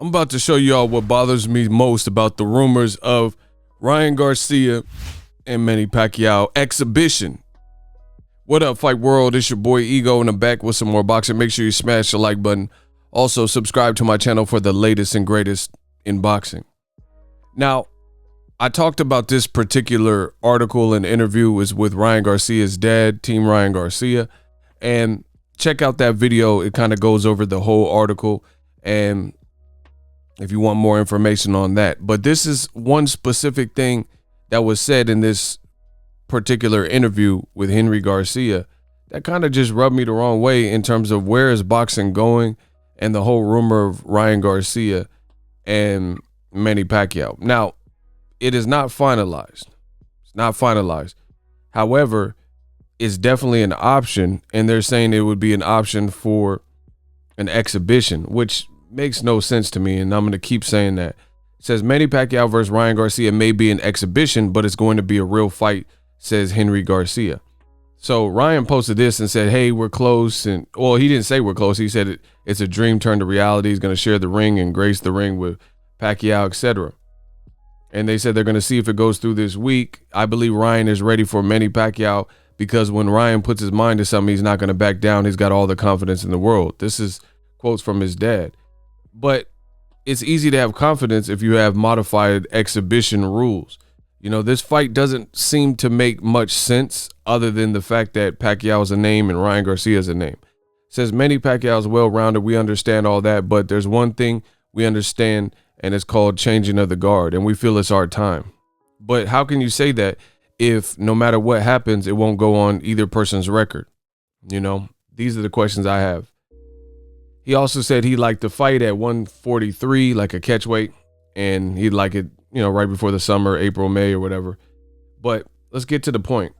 about to show y'all what bothers me most about the rumors of Ryan Garcia and Manny Pacquiao exhibition. What up, Fight World? It's your boy Ego, and I'm back with some more boxing. Make sure you smash the like button. Also, subscribe to my channel for the latest and greatest in boxing. Now, I talked about this particular article and interview was with Ryan Garcia's dad, Team Ryan Garcia, and check out that video. It kind of goes over the whole article, and if you want more information on that. But this is one specific thing that was said in this particular interview with Henry Garcia that kind of just rubbed me the wrong way in terms of where is boxing going and the whole rumor of Ryan Garcia and Manny Pacquiao. Now, it is not finalized. It's not finalized. However, it's definitely an option, and they're saying it would be an option for an exhibition, which makes no sense to me, and I'm going to keep saying that. It says Manny Pacquiao versus Ryan Garcia may be an exhibition, but it's going to be a real fight, says Henry Garcia. So Ryan posted this and said, hey, we're close. And well, he didn't say we're close. He said it's a dream turned to reality. He's going to share the ring and grace the ring with Pacquiao, etc. And they said they're going to see if it goes through this week. I believe Ryan is ready for Manny Pacquiao because when Ryan puts his mind to something, he's not going to back down. He's got all the confidence in the world. This is quotes from his dad. But it's easy to have confidence if you have modified exhibition rules. You know, this fight doesn't seem to make much sense other than the fact that Pacquiao is a name and Ryan Garcia is a name. It says Manny Pacquiao is well-rounded. We understand all that, but there's one thing we understand, and it's called changing of the guard, and we feel it's our time. But how can you say that if no matter what happens, it won't go on either person's record? You know, these are the questions I have. He also said he'd like to fight at 143, like a catch weight, and he'd like it, you know, right before the summer, April, May, or whatever. But let's get to the point.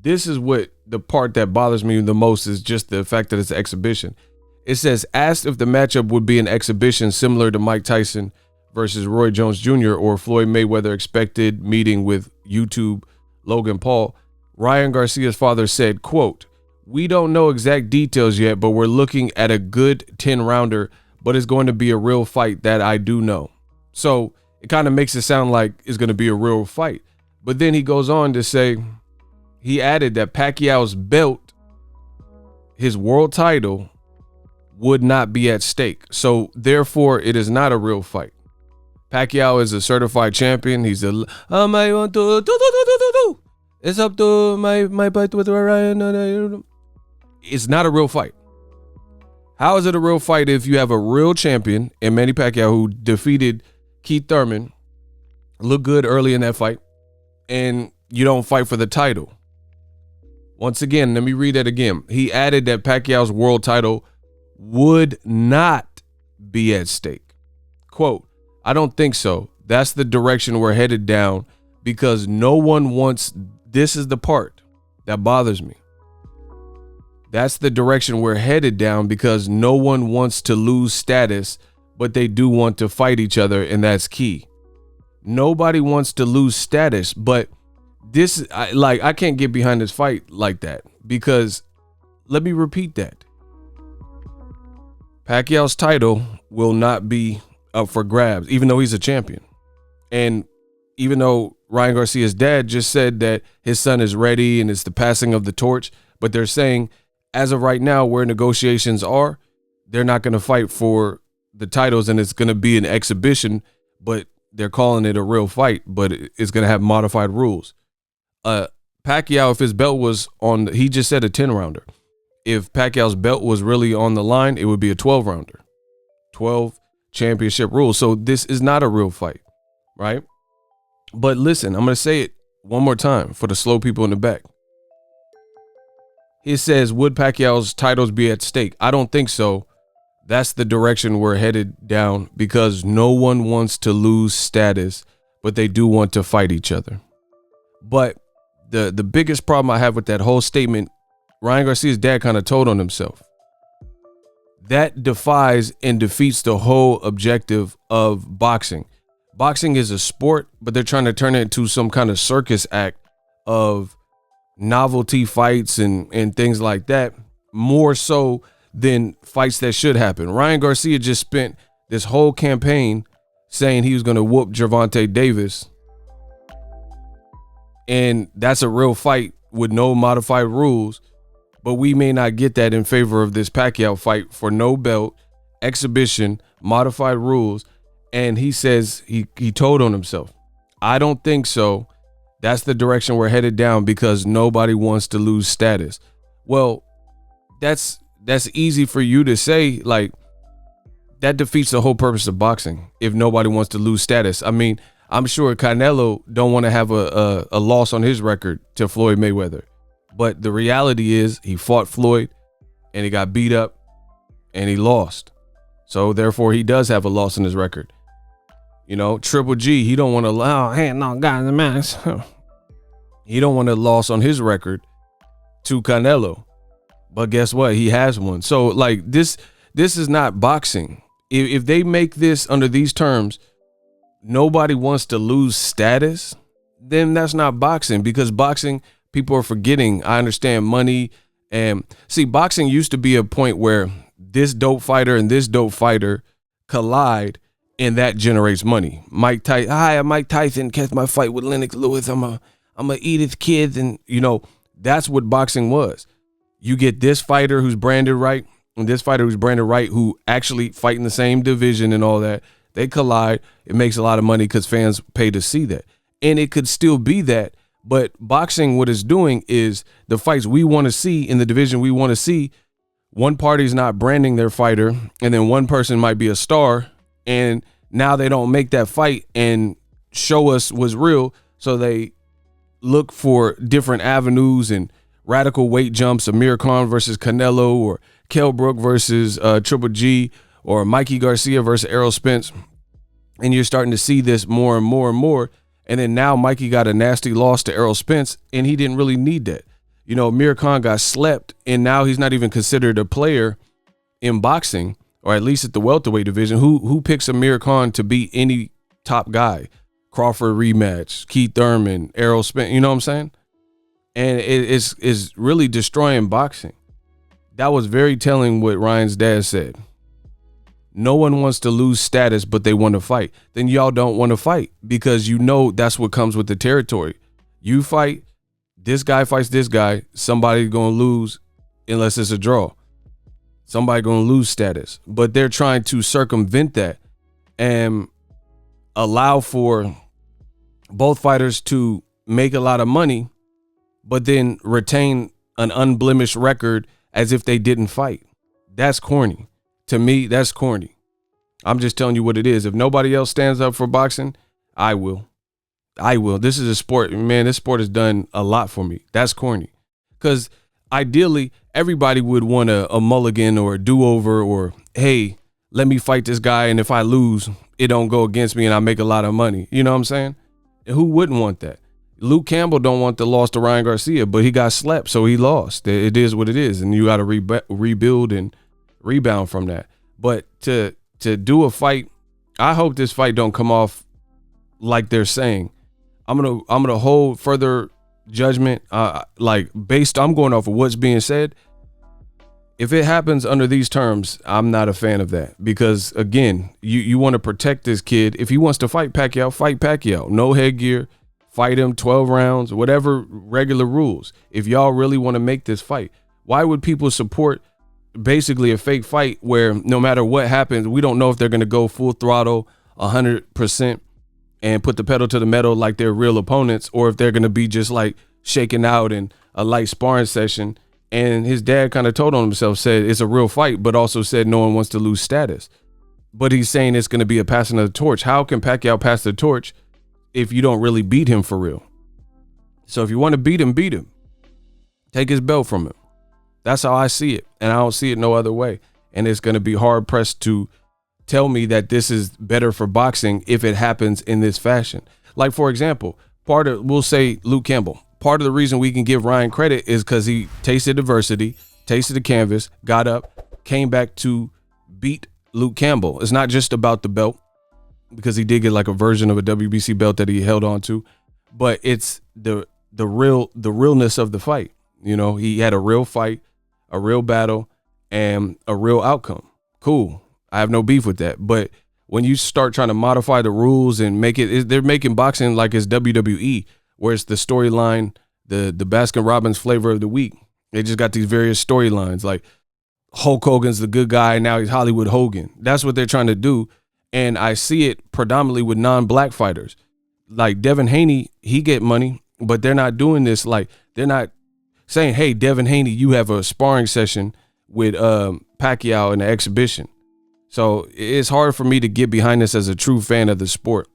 This is what the part that bothers me the most is just the fact that it's an exhibition. It says, asked if the matchup would be an exhibition similar to Mike Tyson versus Roy Jones Jr. or Floyd Mayweather expected meeting with YouTube Logan Paul, Ryan Garcia's father said, quote, we don't know exact details yet, but we're looking at a good 10-rounder, but it's going to be a real fight, that I do know. So it kind of makes it sound like it's going to be a real fight. But then he goes on to say, he added that Pacquiao's belt, his world title, would not be at stake. So therefore, it is not a real fight. Pacquiao is a certified champion. He's a I want to do. It's up to my fight with Ryan. It's not a real fight. How is it a real fight if you have a real champion in Manny Pacquiao who defeated Keith Thurman, looked good early in that fight, and you don't fight for the title? Once again, let me read that again. He added that Pacquiao's world title would not be at stake. Quote, I don't think so. That's the direction we're headed down because no one wants, this is the part that bothers me. That's the direction we're headed down because no one wants to lose status, but they do want to fight each other, and that's key. Nobody wants to lose status, but this, I can't get behind this fight like that because, let me repeat that. Pacquiao's title will not be up for grabs, even though he's a champion. And even though Ryan Garcia's dad just said that his son is ready and it's the passing of the torch, but they're saying, as of right now, where negotiations are, they're not going to fight for the titles and it's going to be an exhibition, but they're calling it a real fight, but it's going to have modified rules. Pacquiao, if his belt was on, he just said a 10-rounder. If Pacquiao's belt was really on the line, it would be a 12-rounder. 12 championship rules. So this is not a real fight, right? But listen, I'm going to say it one more time for the slow people in the back. It says, would Pacquiao's titles be at stake? I don't think so. That's the direction we're headed down because no one wants to lose status, but they do want to fight each other. But the biggest problem I have with that whole statement, Ryan Garcia's dad kind of told on himself. That defies and defeats the whole objective of boxing. Boxing is a sport, but they're trying to turn it into some kind of circus act of novelty fights and things like that, more so than fights that should happen. Ryan Garcia just spent this whole campaign saying he was going to whoop Gervonta Davis. And that's a real fight with no modified rules. But we may not get that in favor of this Pacquiao fight for no belt, exhibition, modified rules. And he says he told on himself. I don't think so. That's the direction we're headed down because nobody wants to lose status. Well, that's easy for you to say. Like, that defeats the whole purpose of boxing if nobody wants to lose status. I mean, I'm sure Canelo don't want to have a loss on his record to Floyd Mayweather. But the reality is he fought Floyd and he got beat up and he lost. So therefore he does have a loss on his record. You know, Triple G, he don't want to allow, hey, no, guys, in the match. He don't want a loss on his record to Canelo. But guess what? He has one. So like this is not boxing. If they make this under these terms, nobody wants to lose status, then that's not boxing, because boxing, people are forgetting. I understand money. And see, boxing used to be a point where this dope fighter and this dope fighter collide and that generates money. Mike Tyson, hi, I'm Mike Tyson, catch my fight with Lennox Lewis. I'm a Edith Kidd. And you know, that's what boxing was. You get this fighter who's branded right and this fighter who's branded right, who actually fight in the same division and all that. They collide. It makes a lot of money because fans pay to see that. And it could still be that. But boxing, what it's doing is the fights we want to see in the division we want to see, one party's not branding their fighter, and then one person might be a star, and now they don't make that fight and show us what's real. So they look for different avenues and radical weight jumps, Amir Khan versus Canelo, or Kell Brook versus Triple G, or Mikey Garcia versus Errol Spence. And you're starting to see this more and more and more. And then now Mikey got a nasty loss to Errol Spence, and he didn't really need that. You know, Amir Khan got slept, and now he's not even considered a player in boxing, or at least at the welterweight division. Who picks Amir Khan to beat any top guy? Crawford rematch, Keith Thurman, Errol Spence, you know what I'm saying? And it's really destroying boxing. That was very telling what Ryan's dad said. No one wants to lose status, but they want to fight. Then y'all don't want to fight because you know that's what comes with the territory. You fight, this guy fights this guy, somebody's going to lose unless it's a draw. Somebody going to lose status. But they're trying to circumvent that and allow for both fighters to make a lot of money, but then retain an unblemished record as if they didn't fight. That's corny. To me, that's corny. I'm just telling you what it is. If nobody else stands up for boxing, I will. This is a sport, man. This sport has done a lot for me. That's corny. Because ideally, everybody would want a mulligan or a do-over, or, hey, let me fight this guy, and if I lose, it don't go against me and I make a lot of money. You know what I'm saying? Who wouldn't want that? Luke Campbell don't want the loss to Ryan Garcia, but he got slept, so he lost. It is what it is, and you got to rebuild and rebound from that. But to do a fight, I hope this fight don't come off like they're saying. I'm gonna hold further judgment, I'm going off of what's being said. If it happens under these terms, I'm not a fan of that, because again, you want to protect this kid. If he wants to fight Pacquiao. No headgear, fight him 12 rounds, whatever regular rules. If y'all really want to make this fight, why would people support basically a fake fight where no matter what happens, we don't know if they're going to go full throttle 100% and put the pedal to the metal like they're real opponents, or if they're going to be just like shaking out in a light sparring session. And his dad kind of told on himself, said it's a real fight, but also said no one wants to lose status. But he's saying it's going to be a passing of the torch. How can Pacquiao pass the torch if you don't really beat him for real? So if you want to beat him, take his belt from him. That's how I see it. And I don't see it no other way. And it's going to be hard pressed to tell me that this is better for boxing if it happens in this fashion. Like, for example, we'll say Luke Campbell. Part of the reason we can give Ryan credit is because he tasted adversity, tasted the canvas, got up, came back to beat Luke Campbell. It's not just about the belt, because he did get like a version of a WBC belt that he held on to, but it's the realness of the fight. You know, he had a real fight, a real battle, and a real outcome. Cool. I have no beef with that. But when you start trying to modify the rules and they're making boxing like it's WWE, where it's the storyline, the Baskin Robbins flavor of the week. They just got these various storylines, like Hulk Hogan's the good guy, now he's Hollywood Hogan. That's what they're trying to do. And I see it predominantly with non-black fighters. Like Devin Haney, he get money, but they're not doing this. Like, they're not saying, hey, Devin Haney, you have a sparring session with Pacquiao in the exhibition. So it's hard for me to get behind this as a true fan of the sport.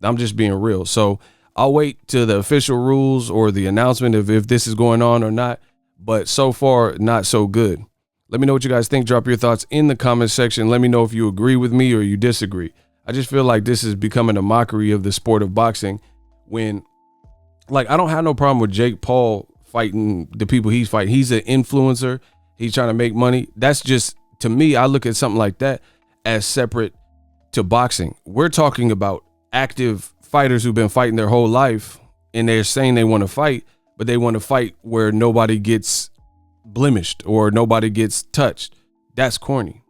I'm just being real. So I'll wait till the official rules or the announcement of if this is going on or not. But so far, not so good. Let me know what you guys think. Drop your thoughts in the comment section. Let me know if you agree with me or you disagree. I just feel like this is becoming a mockery of the sport of boxing when, like, I don't have no problem with Jake Paul fighting the people he's fighting. He's an influencer. He's trying to make money. That's just, to me, I look at something like that as separate to boxing. We're talking about active fighters who've been fighting their whole life, and they're saying they want to fight, but they want to fight where nobody gets blemished or nobody gets touched. That's corny.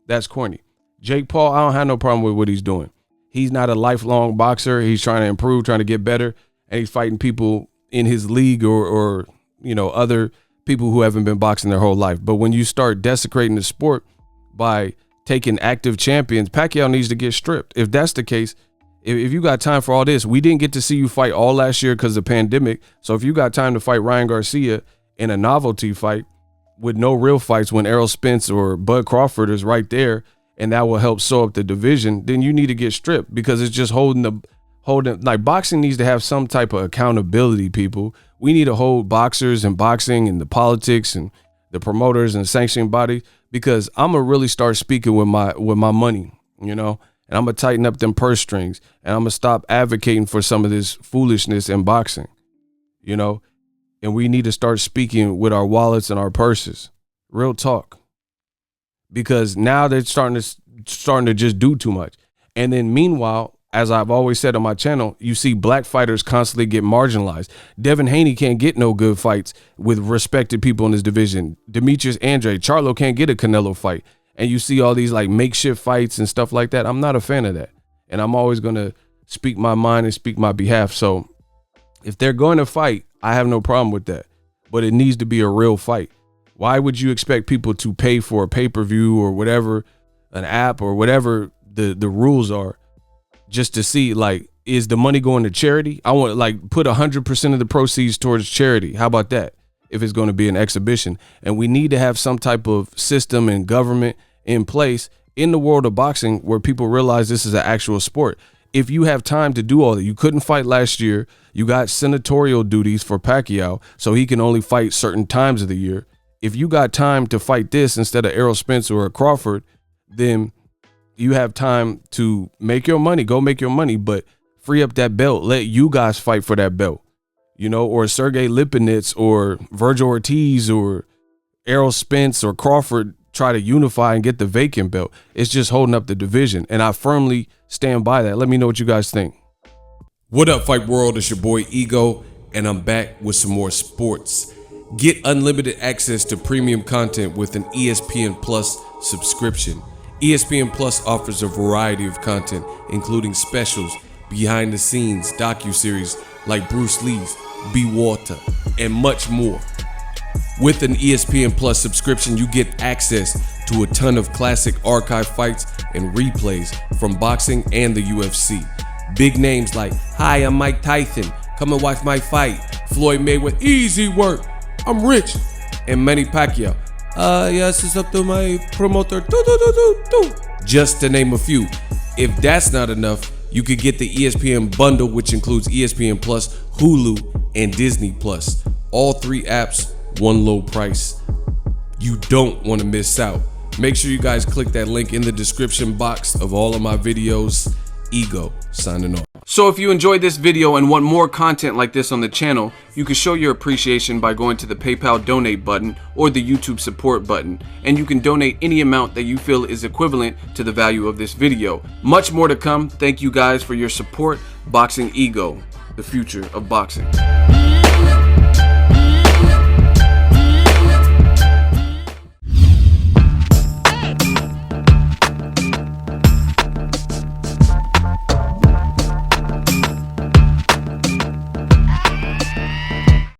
That's corny. Jake Paul, I don't have no problem with what he's doing. He's not a lifelong boxer. He's trying to improve, trying to get better, and he's fighting people in his league or you know, other people who haven't been boxing their whole life. But when you start desecrating the sport by taking active champions, Pacquiao needs to get stripped. If that's the case, if you got time for all this, we didn't get to see you fight all last year because of the pandemic. So if you got time to fight Ryan Garcia in a novelty fight with no real fights when Errol Spence or Bud Crawford is right there, and that will help sew up the division, then you need to get stripped because it's just holding like boxing needs to have some type of accountability, people. We need to hold boxers and boxing and the politics and the promoters and sanctioning body, because I'm gonna really start speaking with my money, you know, and I'm gonna tighten up them purse strings, and I'm gonna stop advocating for some of this foolishness in boxing, you know, and we need to start speaking with our wallets and our purses. Real talk. Because now they're starting to just do too much. And then meanwhile, as I've always said on my channel, you see black fighters constantly get marginalized. Devin Haney can't get no good fights with respected people in his division. Demetrius Andre, Charlo can't get a Canelo fight. And you see all these like makeshift fights and stuff like that. I'm not a fan of that. And I'm always going to speak my mind and speak my behalf. So if they're going to fight, I have no problem with that. But it needs to be a real fight. Why would you expect people to pay for a pay-per-view or whatever, an app or whatever the rules are, just to see, like, is the money going to charity? I want to, like, put 100% of the proceeds towards charity. How about that? If it's going to be an exhibition. And we need to have some type of system and government in place in the world of boxing where people realize this is an actual sport. If you have time to do all that, you couldn't fight last year. You got senatorial duties for Pacquiao, so he can only fight certain times of the year. If you got time to fight this instead of Errol Spence or a Crawford, then you have time to make your money. Go make your money, but free up that belt. Let you guys fight for that belt, you know, or Sergey Lipinets or Virgil Ortiz or Errol Spence or Crawford try to unify and get the vacant belt. It's just holding up the division, and I firmly stand by that. Let me know what you guys think. What up, Fight World? It's your boy Ego, and I'm back with some more sports. Get unlimited access to premium content with an ESPN Plus subscription. ESPN Plus offers a variety of content, including specials, behind the scenes, docuseries like Bruce Lee's Be Water, and much more. With an ESPN Plus subscription, you get access to a ton of classic archive fights and replays from boxing and the UFC. Big names like, "Hi, I'm Mike Tyson. Come and watch my fight." Floyd Mayweather, "Easy work. I'm rich." And Manny Pacquiao, "Yes, it's up to my promoter. Just to name a few. If that's not enough, you could get the ESPN bundle, which includes ESPN Plus, Hulu, and Disney Plus. All three apps, one low price. You don't want to miss out. Make sure you guys click that link in the description box of all of my videos. Ego, signing off. So if you enjoyed this video and want more content like this on the channel, you can show your appreciation by going to the PayPal donate button or the YouTube support button, and you can donate any amount that you feel is equivalent to the value of this video. Much more to come. Thank you guys for your support. Boxing Ego, the future of boxing.